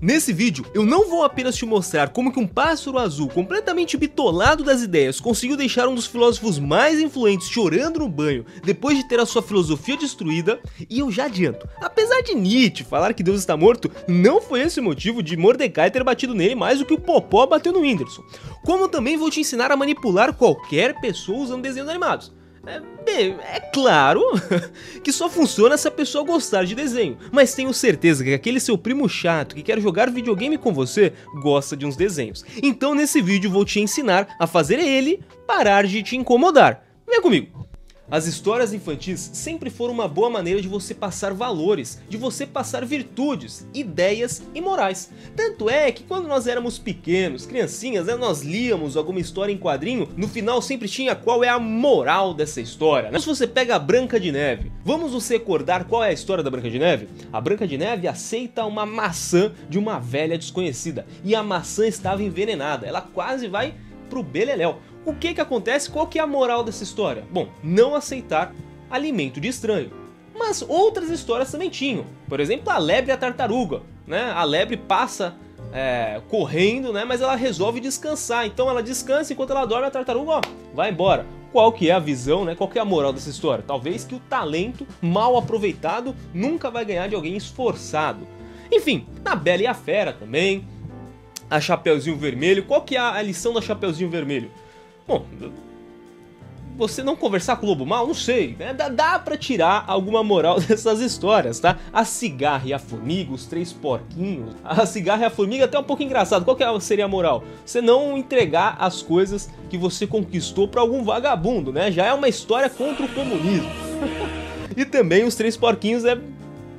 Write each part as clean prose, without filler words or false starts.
Nesse vídeo, eu não vou apenas te mostrar como que um pássaro azul completamente bitolado das ideias conseguiu deixar um dos filósofos mais influentes chorando no banho depois de ter a sua filosofia destruída, e eu já adianto, apesar de Nietzsche falar que Deus está morto, não foi esse o motivo de Mordecai ter batido nele mais do que o Popó bateu no Whindersson. Como também vou te ensinar a manipular qualquer pessoa usando desenhos animados. É claro que só funciona se a pessoa gostar de desenho, mas tenho certeza que aquele seu primo chato que quer jogar videogame com você gosta de uns desenhos. Então nesse vídeo vou te ensinar a fazer ele parar de te incomodar. Vem comigo! As histórias infantis sempre foram uma boa maneira de você passar valores, de você passar virtudes, ideias e morais. Tanto é que quando nós éramos pequenos, criancinhas, nós líamos alguma história em quadrinho, no final sempre tinha qual é a moral dessa história, né? Se você pega a Branca de Neve, vamos nos recordar qual é a história da Branca de Neve? A Branca de Neve aceita uma maçã de uma velha desconhecida, e a maçã estava envenenada, ela quase vai pro beleléu. O que acontece? Qual que é a moral dessa história? Bom, não aceitar alimento de estranho. Mas outras histórias também tinham. Por exemplo, a lebre e a tartaruga, né? A lebre passa correndo, né? Mas ela resolve descansar. Então ela descansa enquanto ela dorme, a tartaruga, ó, vai embora. Qual que é a visão, né? Qual que é a moral dessa história? Talvez que o talento mal aproveitado nunca vai ganhar de alguém esforçado. Enfim, na Bela e a Fera também, a Chapeuzinho Vermelho. Qual que é a lição da Chapeuzinho Vermelho? Bom, você não conversar com o lobo mau, não sei, né? Dá pra tirar alguma moral dessas histórias, tá? A Cigarra e a Formiga, os Três Porquinhos. A Cigarra e a Formiga é até um pouco engraçado. Qual que seria a moral? Você não entregar as coisas que você conquistou pra algum vagabundo, né? Já é uma história contra o comunismo. E também os Três Porquinhos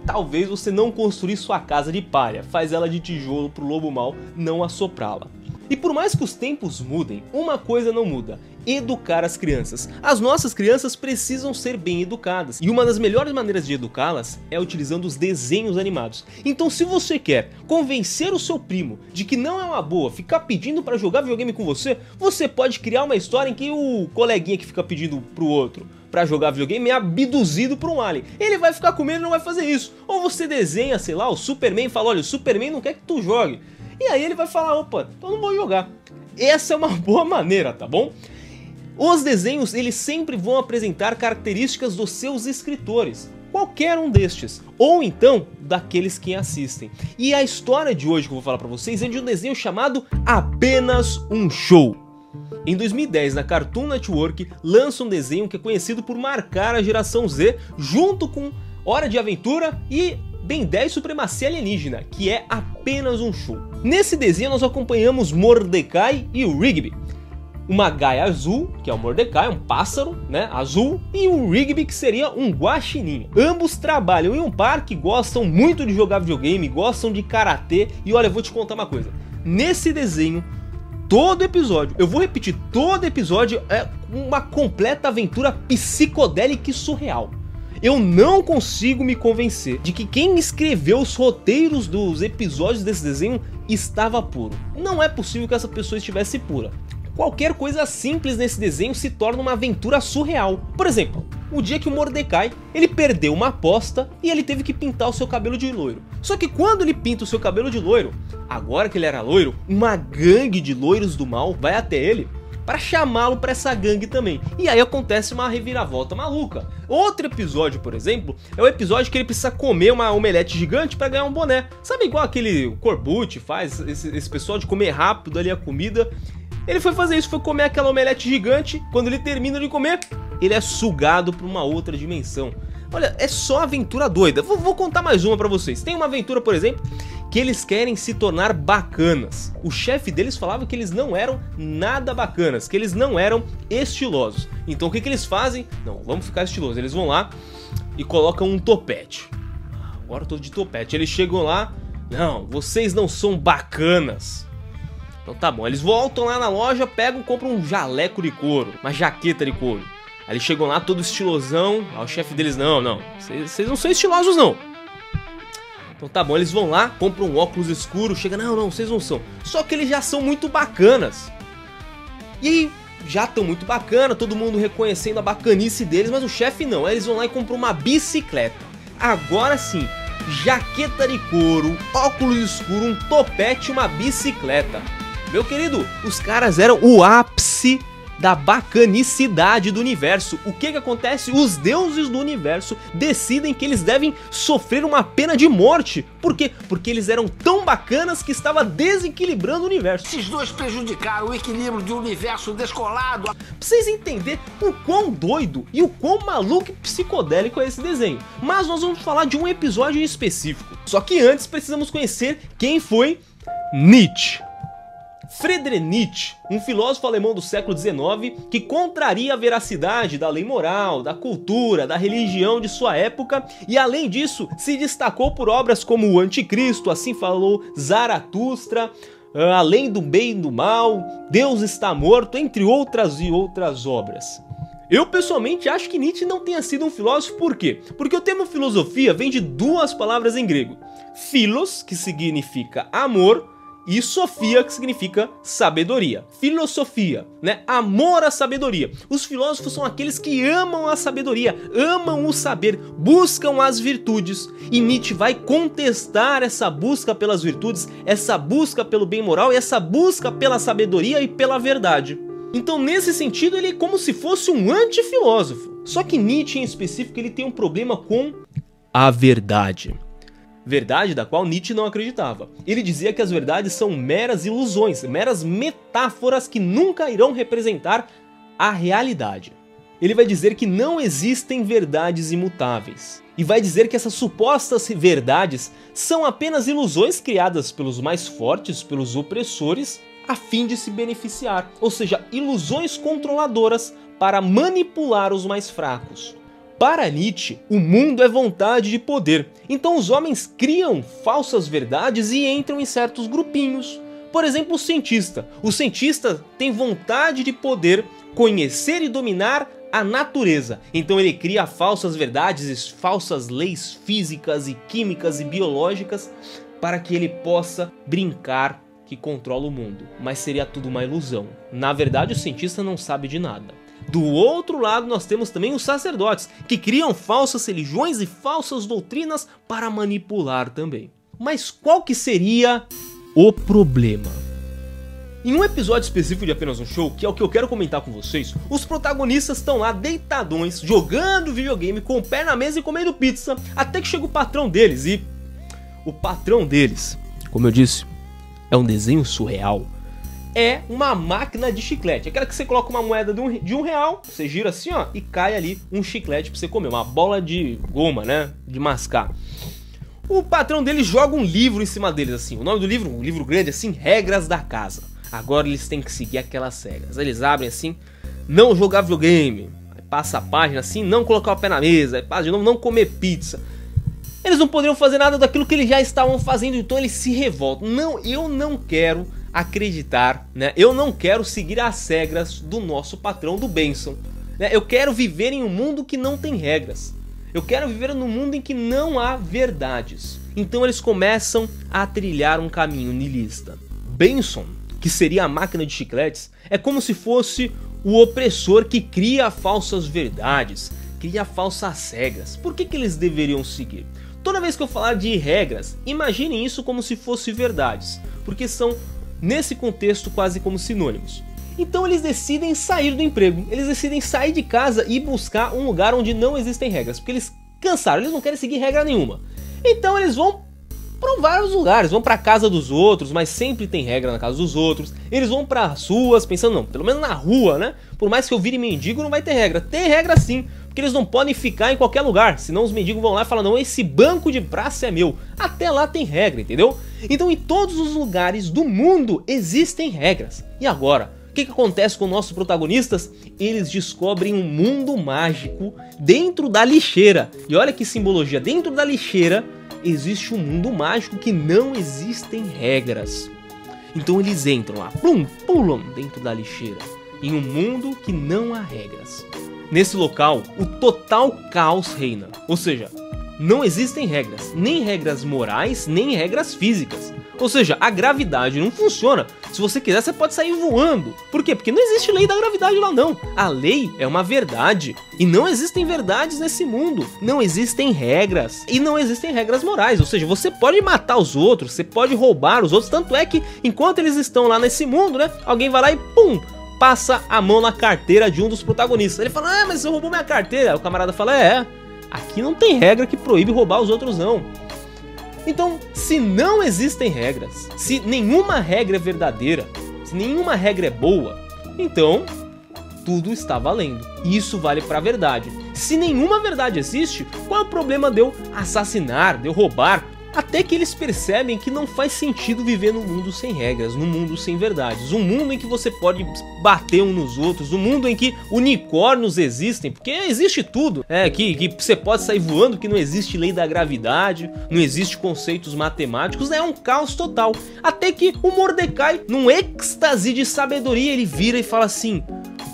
talvez você não construir sua casa de palha, faz ela de tijolo pro lobo mau não assoprá-la. E por mais que os tempos mudem, uma coisa não muda: educar as crianças. As nossas crianças precisam ser bem educadas, e uma das melhores maneiras de educá-las é utilizando os desenhos animados. Então se você quer convencer o seu primo de que não é uma boa ficar pedindo para jogar videogame com você, você pode criar uma história em que o coleguinha que fica pedindo pro outro pra jogar videogame é abduzido por um alien. Ele vai ficar com medo e não vai fazer isso. Ou você desenha, sei lá, o Superman e fala: olha, o Superman não quer que tu jogue. E aí ele vai falar: opa, então não vou jogar. Essa é uma boa maneira, tá bom? Os desenhos, eles sempre vão apresentar características dos seus escritores, qualquer um destes, ou então daqueles que assistem. E a história de hoje que eu vou falar pra vocês é de um desenho chamado Apenas um Show. Em 2010, na Cartoon Network, lança um desenho que é conhecido por marcar a geração Z, junto com Hora de Aventura e Ben 10 Supremacia Alienígena, que é Apenas um Show. Nesse desenho nós acompanhamos Mordecai e o Rigby. Uma gaia azul, que é o Mordecai, um pássaro, né, azul, e o Rigby, que seria um guaxinim. Ambos trabalham em um parque, gostam muito de jogar videogame, gostam de karatê, e olha, eu vou te contar uma coisa. Nesse desenho, todo episódio, eu vou repetir, todo episódio é uma completa aventura psicodélica e surreal. Eu não consigo me convencer de que quem escreveu os roteiros dos episódios desse desenho estava puro. Não é possível que essa pessoa estivesse pura. Qualquer coisa simples nesse desenho se torna uma aventura surreal. Por exemplo, o dia que o Mordecai, ele perdeu uma aposta e ele teve que pintar o seu cabelo de loiro. Só que quando ele pinta o seu cabelo de loiro, agora que ele era loiro, uma gangue de loiros do mal vai até ele para chamá-lo para essa gangue também. E aí acontece uma reviravolta maluca. Outro episódio, por exemplo, é o episódio que ele precisa comer uma omelete gigante para ganhar um boné. Sabe igual aquele Corbucci faz, esse pessoal de comer rápido ali a comida? Ele foi fazer isso, foi comer aquela omelete gigante. Quando ele termina de comer, ele é sugado para uma outra dimensão. Olha, é só aventura doida. Vou contar mais uma pra vocês. Tem uma aventura, por exemplo, que eles querem se tornar bacanas. O chefe deles falava que eles não eram nada bacanas, que eles não eram estilosos. Então o que eles fazem? Não, vamos ficar estilosos. Eles vão lá e colocam um topete. Agora eu tô de topete. Eles chegam lá: não, vocês não são bacanas. Então tá bom, eles voltam lá na loja, pegam, compram um jaleco de couro, uma jaqueta de couro. Aí eles chegam lá todo estilosão, aí o chefe deles: não, vocês não são estilosos não. Então tá bom, eles vão lá, compram um óculos escuro, chega: não, vocês não são. Só que eles já são muito bacanas. E aí, já estão muito bacana, todo mundo reconhecendo a bacanice deles, mas o chefe não. Aí eles vão lá e compram uma bicicleta. Agora sim, jaqueta de couro, óculos escuros, um topete e uma bicicleta. Meu querido, os caras eram o ápice da bacanicidade do universo. O que acontece? Os deuses do universo decidem que eles devem sofrer uma pena de morte. Por quê? Porque eles eram tão bacanas que estava desequilibrando o universo. Esses dois prejudicaram o equilíbrio de um universo descolado. Pra vocês entenderem o quão doido e o quão maluco e psicodélico é esse desenho. Mas nós vamos falar de um episódio em específico. Só que antes precisamos conhecer quem foi Nietzsche. Friedrich Nietzsche, um filósofo alemão do século XIX que contraria a veracidade da lei moral, da cultura, da religião de sua época e, além disso, se destacou por obras como O Anticristo, Assim Falou Zaratustra, Além do Bem e do Mal, Deus Está Morto, entre outras e outras obras. Eu pessoalmente acho que Nietzsche não tenha sido um filósofo, por quê? Porque o termo filosofia vem de duas palavras em grego. Philos, que significa amor, e sofia, que significa sabedoria. Filosofia, né? Amor à sabedoria. Os filósofos são aqueles que amam a sabedoria, amam o saber, buscam as virtudes. E Nietzsche vai contestar essa busca pelas virtudes, essa busca pelo bem moral e essa busca pela sabedoria e pela verdade. Então, nesse sentido, ele é como se fosse um antifilósofo. Só que Nietzsche, em específico, ele tem um problema com a verdade. Verdade da qual Nietzsche não acreditava. Ele dizia que as verdades são meras ilusões, meras metáforas que nunca irão representar a realidade. Ele vai dizer que não existem verdades imutáveis. E vai dizer que essas supostas verdades são apenas ilusões criadas pelos mais fortes, pelos opressores, a fim de se beneficiar. Ou seja, ilusões controladoras para manipular os mais fracos. Para Nietzsche, o mundo é vontade de poder, então os homens criam falsas verdades e entram em certos grupinhos. Por exemplo, o cientista. O cientista tem vontade de poder conhecer e dominar a natureza. Então ele cria falsas verdades, falsas leis físicas e químicas e biológicas para que ele possa brincar que controla o mundo. Mas seria tudo uma ilusão. Na verdade, o cientista não sabe de nada. Do outro lado, nós temos também os sacerdotes, que criam falsas religiões e falsas doutrinas para manipular também. Mas qual que seria o problema? Em um episódio específico de Apenas um Show, que é o que eu quero comentar com vocês, os protagonistas estão lá deitadões, jogando videogame, com o pé na mesa e comendo pizza, até que chega o patrão deles e... o patrão deles, como eu disse, é um desenho surreal. É uma máquina de chiclete, aquela que você coloca uma moeda de R$1, você gira assim, ó, e cai ali um chiclete pra você comer, uma bola de goma, né, de mascar. O patrão deles joga um livro em cima deles, assim, o nome do livro, um livro grande assim, Regras da Casa. Agora eles têm que seguir aquelas regras, eles abrem assim, não jogar videogame, aí passa a página assim, não colocar o pé na mesa, aí passa de novo, não comer pizza. Eles não poderiam fazer nada daquilo que eles já estavam fazendo, então eles se revoltam. Não, eu não quero acreditar, né? Eu não quero seguir as regras do nosso patrão, do Benson, né? Eu quero viver em um mundo que não tem regras. Eu quero viver num mundo em que não há verdades. Então eles começam a trilhar um caminho niilista. Benson, que seria a máquina de chicletes, é como se fosse o opressor que cria falsas verdades, cria falsas regras. Por que eles deveriam seguir? Toda vez que eu falar de regras, imaginem isso como se fossem verdades, porque são, nesse contexto, quase como sinônimos. Então eles decidem sair do emprego, eles decidem sair de casa e buscar um lugar onde não existem regras, porque eles cansaram, eles não querem seguir regra nenhuma. Então eles vão para vários lugares, vão para casa dos outros, mas sempre tem regra na casa dos outros. Eles vão para as ruas pensando, não, pelo menos na rua, né? Por mais que eu vire mendigo, não vai ter regra. Tem regra sim, porque eles não podem ficar em qualquer lugar, senão os mendigos vão lá e falam, não, esse banco de praça é meu. Até lá tem regra, entendeu? Então em todos os lugares do mundo existem regras. E agora, o que acontece com nossos protagonistas? Eles descobrem um mundo mágico dentro da lixeira. E olha que simbologia, dentro da lixeira existe um mundo mágico que não existem regras. Então eles entram lá, pulam dentro da lixeira, em um mundo que não há regras. Nesse local, o total caos reina, ou seja, não existem regras, nem regras morais, nem regras físicas. Ou seja, a gravidade não funciona. Se Se você quiser, você pode sair voando. Por quê? Porque não existe lei da gravidade lá não. A lei é uma verdade. E não existem verdades nesse mundo. Não existem regras. E não existem regras morais. Ou seja, você pode matar os outros, você pode roubar os outros. Tanto é que, enquanto eles estão lá nesse mundo, né? Alguém vai lá e pum! Passa a mão na carteira de um dos protagonistas. Ele fala, mas você roubou minha carteira. Aí o camarada fala, aqui não tem regra que proíbe roubar os outros não. Então, se não existem regras, se nenhuma regra é verdadeira, se nenhuma regra é boa, então tudo está valendo. E isso vale para a verdade. Se nenhuma verdade existe, qual é o problema de eu assassinar, de eu roubar? Até que eles percebem que não faz sentido viver num mundo sem regras, num mundo sem verdades, um mundo em que você pode bater uns nos outros, um mundo em que unicórnios existem, porque existe tudo, que você pode sair voando, que não existe lei da gravidade, não existe conceitos matemáticos, é um caos total. Até que o Mordecai, num êxtase de sabedoria, ele vira e fala assim: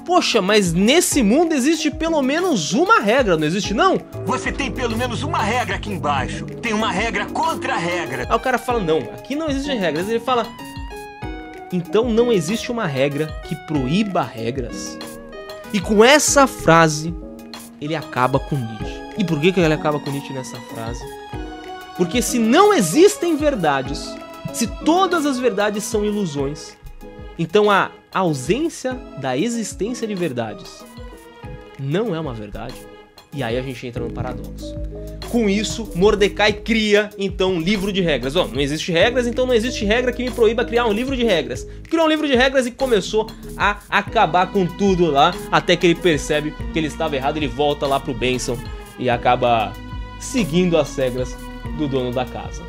poxa, mas nesse mundo existe pelo menos uma regra, não existe não? Você tem pelo menos uma regra aqui embaixo. Tem uma regra contra a regra. Aí o cara fala, não, aqui não existem regras. Ele fala, então não existe uma regra que proíba regras. E com essa frase, ele acaba com Nietzsche. E por que ele acaba com Nietzsche nessa frase? Porque se não existem verdades, se todas as verdades são ilusões, então a ausência da existência de verdades não é uma verdade. E aí a gente entra no paradoxo. Com isso, Mordecai cria então um livro de regras. Não existe regras, então não existe regra que me proíba criar um livro de regras. Criou um livro de regras e começou a acabar com tudo lá, até que ele percebe que ele estava errado, ele volta lá pro Benson e acaba seguindo as regras do dono da casa.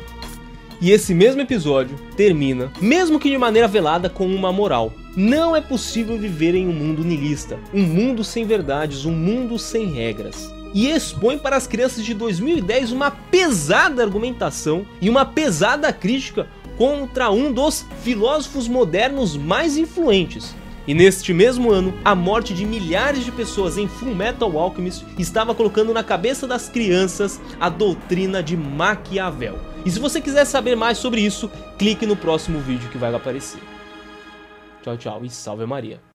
E esse mesmo episódio termina, mesmo que de maneira velada, com uma moral. Não é possível viver em um mundo niilista, um mundo sem verdades, um mundo sem regras. E expõe para as crianças de 2010 uma pesada argumentação e uma pesada crítica contra um dos filósofos modernos mais influentes. E neste mesmo ano, a morte de milhares de pessoas em Fullmetal Alchemist estava colocando na cabeça das crianças a doutrina de Maquiavel. E se você quiser saber mais sobre isso, clique no próximo vídeo que vai aparecer. Tchau, tchau e salve Maria.